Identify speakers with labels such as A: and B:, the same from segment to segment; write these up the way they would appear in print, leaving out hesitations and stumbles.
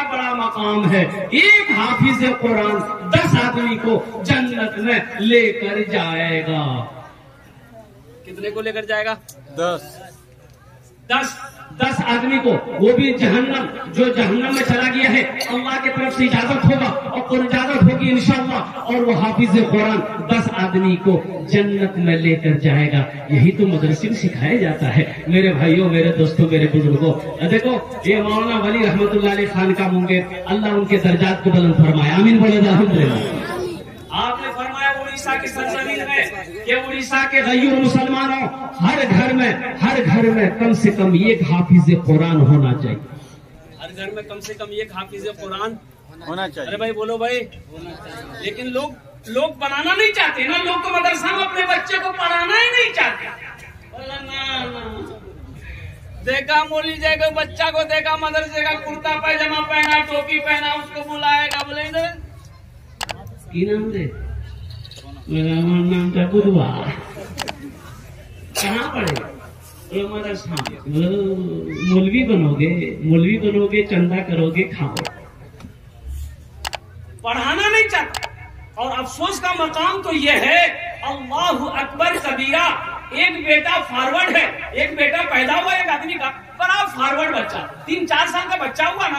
A: बड़ा मकाम है। एक हाफिज कुरान 10 आदमी को जन्नत में लेकर जाएगा। कितने को लेकर जाएगा? 10 आदमी को, वो भी जहन्नम, जो जहन्नम में चला गया है अल्लाह की तरफ से इजाजत होगा और इजाजत होगी इंशाअल्लाह, और वो हाफिज कुरान 10 आदमी को जन्नत में लेकर जाएगा। यही तो मदरसे में सिखाया जाता है मेरे भाइयों, मेरे दोस्तों, मेरे बुजुर्गों। देखो ये मौलाना वली रहमतुल्लाह अलैह खान का मुंगेर, अल्लाह उनके दर्जात को बुलंद फरमाए, आमीन बोले अल्हम्दुलिल्लाह। आपने फरमाया उड़ीसा की सरजमीन में कि उड़ीसा के गैर मुसलमानों हर घर में कम से कम एक हाफिज कुरान होना चाहिए। हर घर में कम से कम एक हाफिज कुरान होना चाहिए। अरे भाई बोलो भाई, लेकिन लोग बनाना नहीं चाहते ना, लोग तो मदरसा में अपने बच्चे को पढ़ाना ही नहीं चाहते। देखा मौली जाएगा, बच्चा को देखा मदरसे का कुर्ता पैजामा पहना, टोपी पहना, उसको बुलाएगा, बोले इधर की नाम दे, मेरा नाम था बुधवा, कहाँ पढ़ेगा? मदरसा। मौलवी बनोगे, चंदा करोगे, खाओ। पढ़ाना नहीं चाहता। और अफसोस का मकाम तो यह है, अल्लाहु अकबर कबीरा। एक बेटा फॉरवर्ड है, एक बेटा पैदा हुआ एक आदमी का, बड़ा फॉरवर्ड बच्चा, 3-4 साल का बच्चा हुआ ना,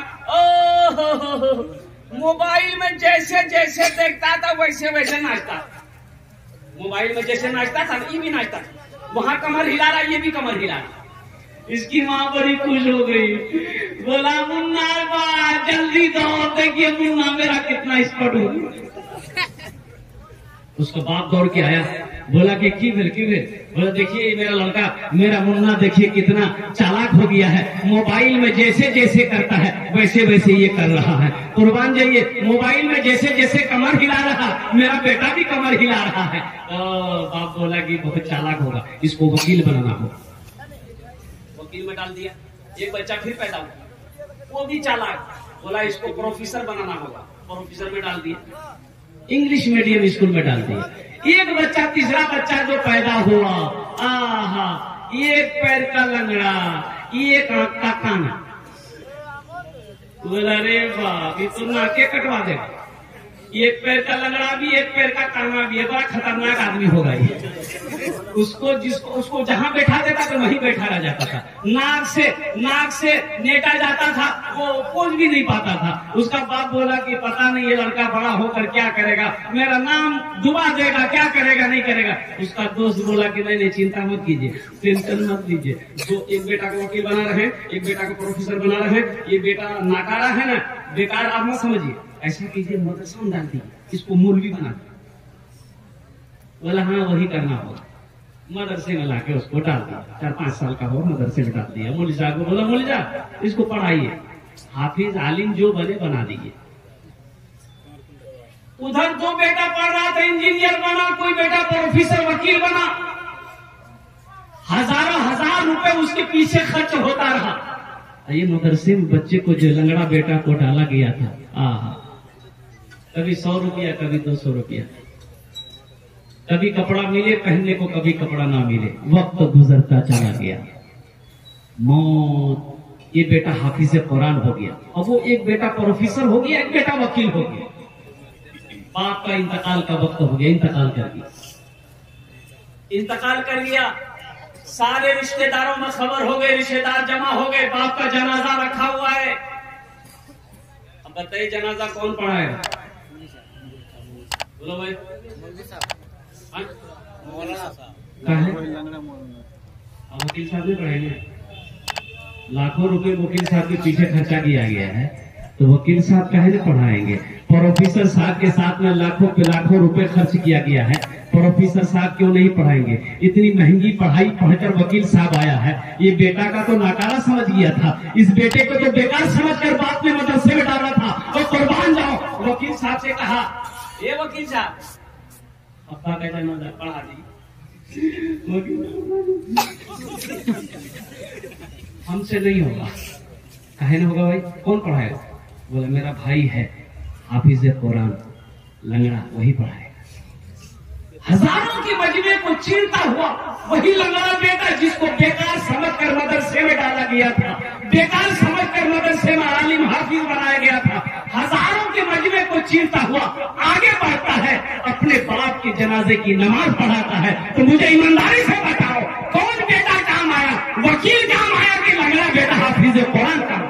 A: मोबाइल में जैसे जैसे देखता था वैसे वैसे नाचता। मोबाइल में जैसे नाचता था ये भी नाचता था, वहां कमर हिला रहा, ये भी कमर हिला रहा। इसकी माँ बड़ी खुश हो गई, बोला मुन्ना जल्दी दो, देखिए मुन्ना मेरा कितना स्पॉट हो। उसका बाप दौड़ के आया, बोला कि की फिर बोला देखिए मेरा लड़का, मेरा मुन्ना देखिए कितना चालाक हो गया है, मोबाइल में जैसे जैसे करता है वैसे वैसे ये कर रहा है। कुर्बान जाइए, मोबाइल में जैसे जैसे कमर हिला रहा, मेरा बेटा भी कमर हिला रहा है। बाप बोला कि बहुत चालाक होगा, इसको वकील बनाना होगा। वकील में डाल दिया। एक बच्चा फिर पैदा हुआ, वो भी चालाक, बोला इसको प्रोफेसर बनाना होगा, प्रोफेसर में डाल दिया। इंग्लिश मीडियम स्कूल में डाल दिया। एक बच्चा, तीसरा बच्चा जो पैदा हुआ, आहा, एक पैर का लंगड़ा, एक आंख का काना। बोला रे बाप, ये तो नाके कटवा देगा। एक पैर का लंगड़ा भी, एक पैर का काना भी है, बड़ा खतरनाक आदमी होगा ये। उसको जहां बैठा देता तो वहीं बैठा रह जाता था। नाक से नेटा जाता था, वो पहुंच भी नहीं पाता था। उसका बाप बोला कि पता नहीं ये लड़का बड़ा होकर क्या करेगा, मेरा नाम डुबा देगा, क्या करेगा नहीं करेगा। उसका दोस्त बोला कि नहीं चिंता मत कीजिए, टेंशन मत लीजिए, जो एक बेटा को वकील बना रहे, एक बेटा को प्रोफेसर बना रहे, ये बेटा नाकारा है ना, बेकार आप मत समझिए, ऐसा कीजिए मदरसा में डाल दीजिए, इसको मौलवी बना दीजिए। बोला हाँ वही करना होगा। मदरसे में लाके उसको डाल दिया, 4-5 साल का हो, मदरसे में डाल दिया। मौलवी साहब को बोला मौलवी साहब इसको पढ़ाइए, हाफिज आलिम जो बने बना दीजिए। उधर दो बेटा पढ़ रहा था, इंजीनियर बना, कोई बेटा प्रोफेसर वकील बना। हजार रुपए उसके पीछे खर्च होता रहा। ये मदरसे में बच्चे को जो लंगड़ा बेटा को डाला गया था, कभी 100 रुपया, कभी 200 रुपया, कभी कपड़ा मिले पहनने को, कभी कपड़ा ना मिले। वक्त गुजरता चला गया, मौत। ये बेटा हाफिज कुरान हो गया, अब वो एक बेटा प्रोफेसर हो गया, एक बेटा वकील हो गया। बाप का इंतकाल का वक्त हो गया, इंतकाल कर गया। सारे रिश्तेदारों में खबर हो गई, रिश्तेदार जमा हो गए, बाप का जनाजा रखा हुआ है। अब बताइए जनाजा कौन पढ़ाएगा? बोलो भाई, वकील साहब भी पढ़ेंगे। लाखों रुपए वकील साहब के पीछे खर्चा किया गया है, तो वकील साहब काहे न पढ़ाएंगे? प्रोफेसर साहब के साथ में लाखों पे लाखों रुपए खर्च किया गया है, प्रोफेसर साहब क्यों नहीं पढ़ाएंगे? इतनी महंगी पढ़ाई पढ़कर वकील साहब आया है। ये बेटा का तो नाकारा समझ गया था, इस बेटे को तो बेकार समझकर बाप ने मदरसे में डाला था। और कुर्बान जाओ, वकील साहब से कहा, ये वकील साहब अब्बा का जनाजा पढ़ा दी। हमसे नहीं होगा। काहे न होगा भाई? कौन पढ़ाएगा? बोला मेरा भाई है हाफिज कुरान, लंगड़ा, वही पढ़ाएगा। हजारों के मजमे को चीरता हुआ वही लंगड़ा बेटा जिसको बेकार समझकर मदरसे में डाला गया था, बेकार समझकर मदरसे में आलिम हाफिज बनाया गया था, हजारों के मजमे को चीरता हुआ आगे बढ़ता है, अपने बाप के जनाजे की नमाज पढ़ाता है। तो मुझे ईमानदारी से बताओ, कौन बेटा काम आया? वकील काम आया कि लंगड़ा बेटा हाफिज कुरान काम?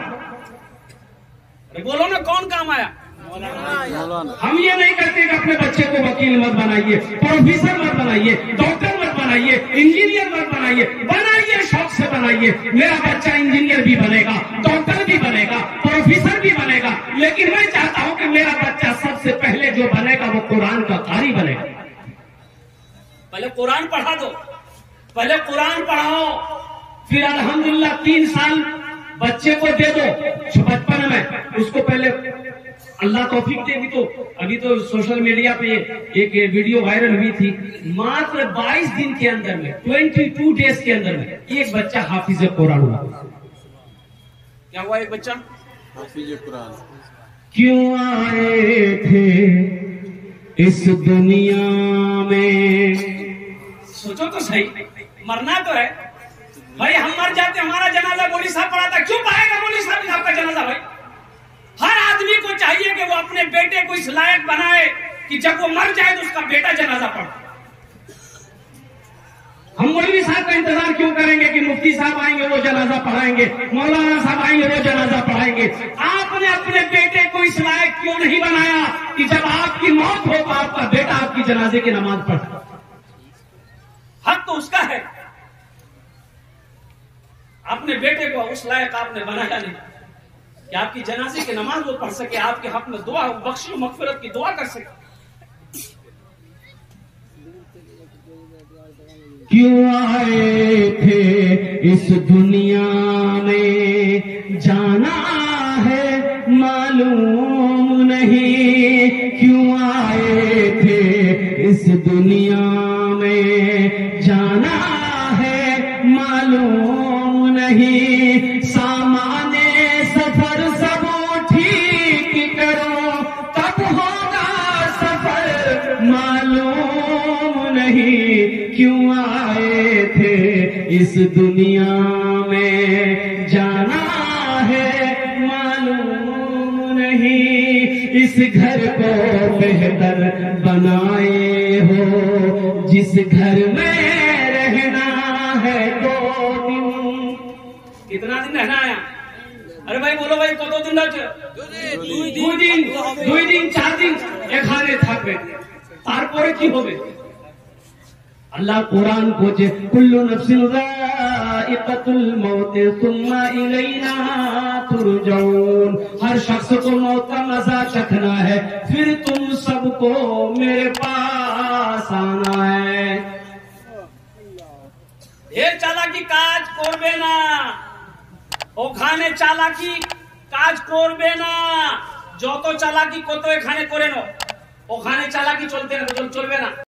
A: अरे बोलो ना, कौन काम आया? हम ये नहीं कहते कि अपने बच्चे को वकील मत बनाइए, प्रोफेसर मत बनाइए, डॉक्टर मत बनाइए, इंजीनियर मत बनाइए, बनाइए शौक से बनाइए। मेरा बच्चा इंजीनियर भी बनेगा, डॉक्टर भी बनेगा, प्रोफेसर भी बनेगा, लेकिन मैं चाहता हूं कि मेरा बच्चा सबसे पहले जो बनेगा वो कुरान का कारी बनेगा। पहले कुरान पढ़ा दो, पहले कुरान पढ़ाओ, फिर अल्हम्दुलिल्लाह 3 साल बच्चे को दे दो बचपन में, उसको पहले अल्लाह तौफीक देगी। तो अभी तो सोशल मीडिया पे एक वीडियो वायरल हुई थी, मात्र 22 दिन के अंदर में, 22 डेज के अंदर में एक बच्चा हाफिज कुरान हुआ। क्या हुआ? एक बच्चा हाफिज कुरान। क्यों आए थे इस दुनिया में? सोचो तो सही, मरना तो है भाई। हम मर जाते, हमारा जनाजा मौलवी साहब पढ़ाता, क्यों पढ़ाएगा मौलवी साहब का जनाजा? भाई हर आदमी को चाहिए कि वो अपने बेटे को इस लायक बनाए कि जब वो मर जाए तो उसका बेटा जनाजा पढ़े। हम मौलवी साहब का इंतजार क्यों करेंगे कि मुफ्ती साहब आएंगे वो जनाजा पढ़ाएंगे, मौलाना साहब आएंगे वो जनाजा पढ़ाएंगे? आपने अपने बेटे को इस लायक क्यों नहीं बनाया कि जब आपकी मौत हो तो आपका बेटा आपकी जनाजे की नमाज पढ़े? हक तो उसका है। अपने बेटे को उस लायक आपने बनाया नहीं कि आपकी जनाजे की नमाज वो पढ़ सके, आपके हक में दुआ बख्शिश मगफिरत की दुआ कर सके। क्यों आए थे इस दुनिया में, जाना है मालूम नहीं। क्यों आए थे इस दुनिया में, जाना है मालूम नहीं। सामाने सफर सब ठीक करो, कब होगा सफर मालूम नहीं। क्यों आए थे इस दुनिया में, जाना है मालूम नहीं। इस घर को बेहतर बनाए हो, जिस घर में रहना है 2 दिन। कितना दिन रहना है? अरे भाई बोलो भाई, कत दिन रहे? 2 दिन 4 दिन एखाने থাকবে, তারপরে কি হবে? अल्लाह कुरान को जे कुल्लु नफ्सिन ज़ाइक़तुल मौत सुम्मा इलैना तुरजऊन। हर शख्स को मौत का मजा चखना है, फिर तुम सबको मेरे पास आना है। ढेर चालाकी काज करबे ना, ওখানে চালাকি কাজ করবে না। যত চালাকি কত এখানে করে নাও, ওখানে চালাকি চলবে না।